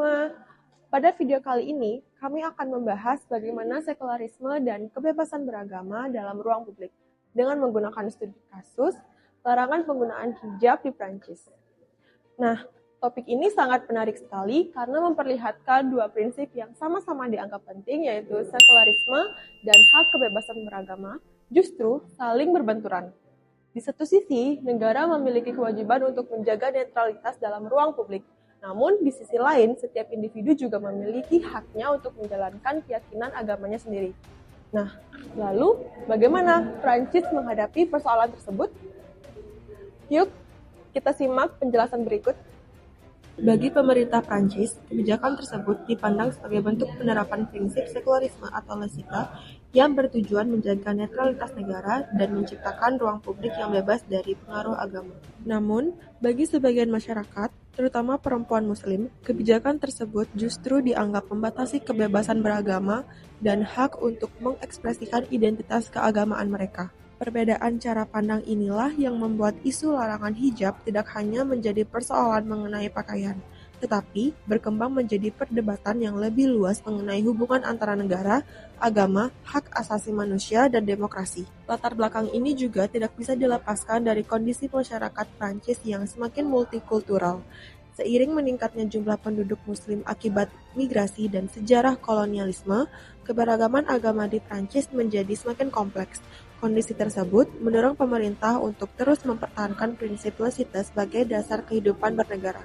semua. Pada video kali ini, kami akan membahas bagaimana sekularisme dan kebebasan beragama dalam ruang publik dengan menggunakan studi kasus larangan penggunaan hijab di Prancis. Nah, topik ini sangat menarik sekali karena memperlihatkan dua prinsip yang sama-sama dianggap penting, yaitu sekularisme dan hak kebebasan beragama, justru saling berbenturan. Di satu sisi, negara memiliki kewajiban untuk menjaga netralitas dalam ruang publik. Namun, di sisi lain, setiap individu juga memiliki haknya untuk menjalankan keyakinan agamanya sendiri. Nah, lalu bagaimana Prancis menghadapi persoalan tersebut? Yuk, kita simak penjelasan berikut. Bagi pemerintah Prancis, kebijakan tersebut dipandang sebagai bentuk penerapan prinsip sekularisme atau laicite yang bertujuan menjaga netralitas negara dan menciptakan ruang publik yang bebas dari pengaruh agama. Namun, bagi sebagian masyarakat, terutama perempuan Muslim, kebijakan tersebut justru dianggap membatasi kebebasan beragama dan hak untuk mengekspresikan identitas keagamaan mereka. Perbedaan cara pandang inilah yang membuat isu larangan hijab tidak hanya menjadi persoalan mengenai pakaian, tetapi berkembang menjadi perdebatan yang lebih luas mengenai hubungan antara negara, agama, hak asasi manusia, dan demokrasi. Latar belakang ini juga tidak bisa dilepaskan dari kondisi masyarakat Prancis yang semakin multikultural. Seiring meningkatnya jumlah penduduk Muslim akibat migrasi dan sejarah kolonialisme, keberagaman agama di Prancis menjadi semakin kompleks. Kondisi tersebut mendorong pemerintah untuk terus mempertahankan prinsip laicite sebagai dasar kehidupan bernegara.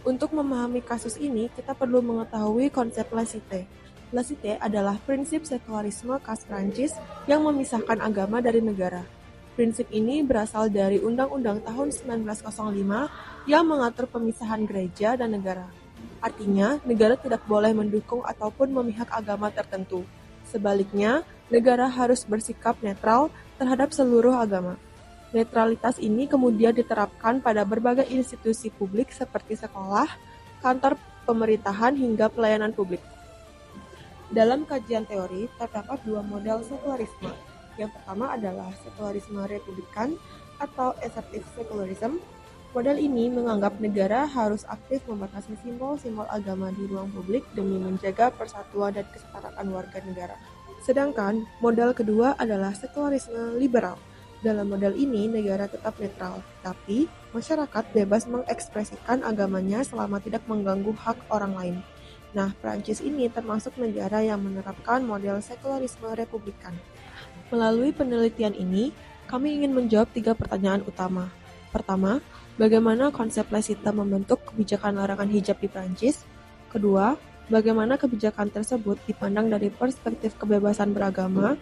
Untuk memahami kasus ini, kita perlu mengetahui konsep laicite. Laicite adalah prinsip sekularisme khas Prancis yang memisahkan agama dari negara. Prinsip ini berasal dari Undang-Undang tahun 1905 yang mengatur pemisahan gereja dan negara. Artinya, negara tidak boleh mendukung ataupun memihak agama tertentu. Sebaliknya, negara harus bersikap netral terhadap seluruh agama. Netralitas ini kemudian diterapkan pada berbagai institusi publik seperti sekolah, kantor pemerintahan, hingga pelayanan publik. Dalam kajian teori, terdapat dua model sekularisme. Yang pertama adalah sekularisme republikan atau assertive secularism. Model ini menganggap negara harus aktif membatasi simbol-simbol agama di ruang publik demi menjaga persatuan dan kesetaraan warga negara. Sedangkan model kedua adalah sekularisme liberal. Dalam model ini, negara tetap netral, tapi masyarakat bebas mengekspresikan agamanya selama tidak mengganggu hak orang lain. Nah, Prancis ini termasuk negara yang menerapkan model sekularisme republikan. Melalui penelitian ini, kami ingin menjawab 3 pertanyaan utama. Pertama, bagaimana konsep laicite membentuk kebijakan larangan hijab di Prancis? Kedua, bagaimana kebijakan tersebut dipandang dari perspektif kebebasan beragama?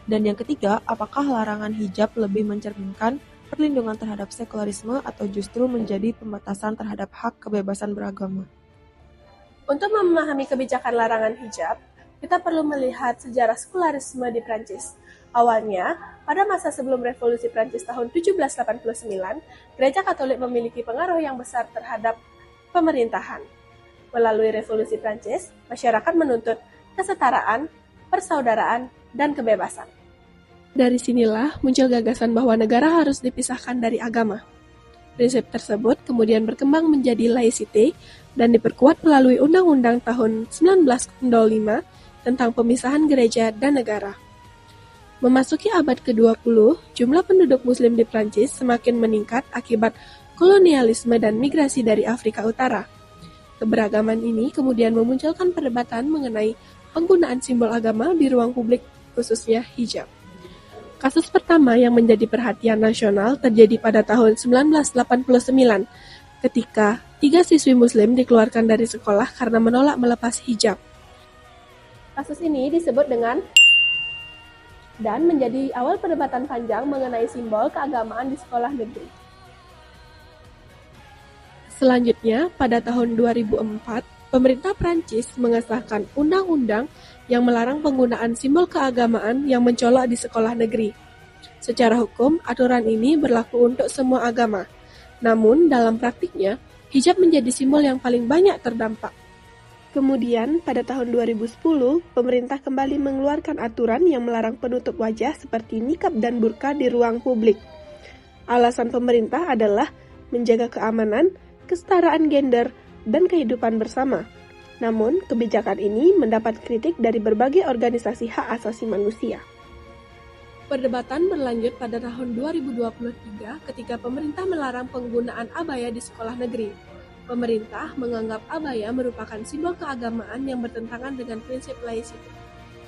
Dan yang ketiga, apakah larangan hijab lebih mencerminkan perlindungan terhadap sekularisme atau justru menjadi pembatasan terhadap hak kebebasan beragama? Untuk memahami kebijakan larangan hijab, kita perlu melihat sejarah sekularisme di Prancis. Awalnya, pada masa sebelum Revolusi Prancis tahun 1789, Gereja Katolik memiliki pengaruh yang besar terhadap pemerintahan. Melalui Revolusi Prancis, masyarakat menuntut kesetaraan, persaudaraan, dan kebebasan. Dari sinilah muncul gagasan bahwa negara harus dipisahkan dari agama. Prinsip tersebut kemudian berkembang menjadi laicite dan diperkuat melalui Undang-Undang tahun 1905 tentang pemisahan gereja dan negara. Memasuki abad ke-20, jumlah penduduk Muslim di Prancis semakin meningkat akibat kolonialisme dan migrasi dari Afrika Utara. Keberagaman ini kemudian memunculkan perdebatan mengenai penggunaan simbol agama di ruang publik, khususnya hijab. Kasus pertama yang menjadi perhatian nasional terjadi pada tahun 1989, ketika 3 siswi Muslim dikeluarkan dari sekolah karena menolak melepas hijab. Kasus ini disebut dengan dan menjadi awal perdebatan panjang mengenai simbol keagamaan di sekolah negeri. Selanjutnya, pada tahun 2004, pemerintah Prancis mengesahkan undang-undang yang melarang penggunaan simbol keagamaan yang mencolok di sekolah negeri. Secara hukum, aturan ini berlaku untuk semua agama. Namun, dalam praktiknya, hijab menjadi simbol yang paling banyak terdampak. Kemudian, pada tahun 2010, pemerintah kembali mengeluarkan aturan yang melarang penutup wajah seperti nikab dan burka di ruang publik. Alasan pemerintah adalah menjaga keamanan, kesetaraan gender, dan kehidupan bersama. Namun, kebijakan ini mendapat kritik dari berbagai organisasi hak asasi manusia. Perdebatan berlanjut pada tahun 2023 ketika pemerintah melarang penggunaan abaya di sekolah negeri. Pemerintah menganggap abaya merupakan simbol keagamaan yang bertentangan dengan prinsip laicity.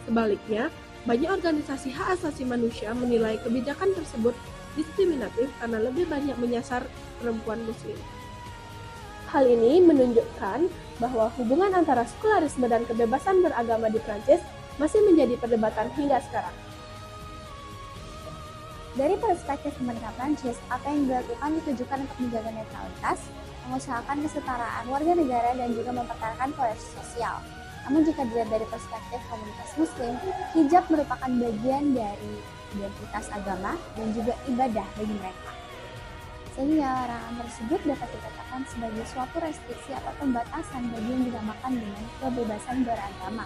Sebaliknya, banyak organisasi hak asasi manusia menilai kebijakan tersebut diskriminatif karena lebih banyak menyasar perempuan muslim. Hal ini menunjukkan bahwa hubungan antara sekularisme dan kebebasan beragama di Prancis masih menjadi perdebatan hingga sekarang. Dari perspektif pemerintah Prancis, apa yang dilakukan ditujukan untuk menjaga netralitas, mengusahakan kesetaraan warga negara, dan juga mempertahankan kohesi sosial. Namun jika dilihat dari perspektif komunitas muslim, hijab merupakan bagian dari identitas agama dan juga ibadah bagi mereka. Sehingga larangan tersebut dapat dikatakan sebagai suatu restriksi atau pembatasan bagi yang dinamakan dengan kebebasan beragama.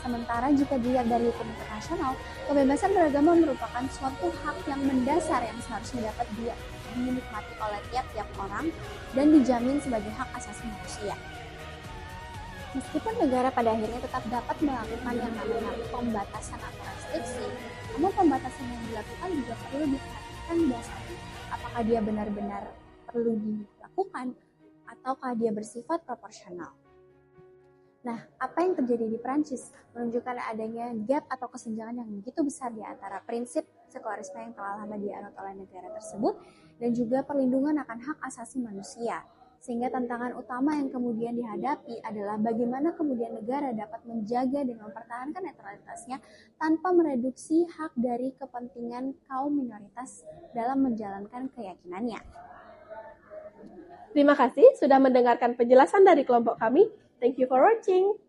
Sementara jika dilihat dari hukum internasional, kebebasan beragama merupakan suatu hak yang mendasar yang seharusnya dapat dinikmati oleh tiap-tiap orang dan dijamin sebagai hak asasi manusia. Meskipun negara pada akhirnya tetap dapat melakukan yang namanya pembatasan atau restriksi, namun pembatasan yang dilakukan juga perlu diperhatikan dasarnya. Apakah dia benar-benar perlu dilakukan ataukah dia bersifat proporsional. Nah, apa yang terjadi di Prancis menunjukkan adanya gap atau kesenjangan yang begitu besar di antara prinsip sekularisme yang telah lama dianut oleh negara tersebut dan juga perlindungan akan hak asasi manusia. Sehingga tantangan utama yang kemudian dihadapi adalah bagaimana kemudian negara dapat menjaga dan mempertahankan netralitasnya tanpa mereduksi hak dari kepentingan kaum minoritas dalam menjalankan keyakinannya. Terima kasih sudah mendengarkan penjelasan dari kelompok kami. Thank you for watching.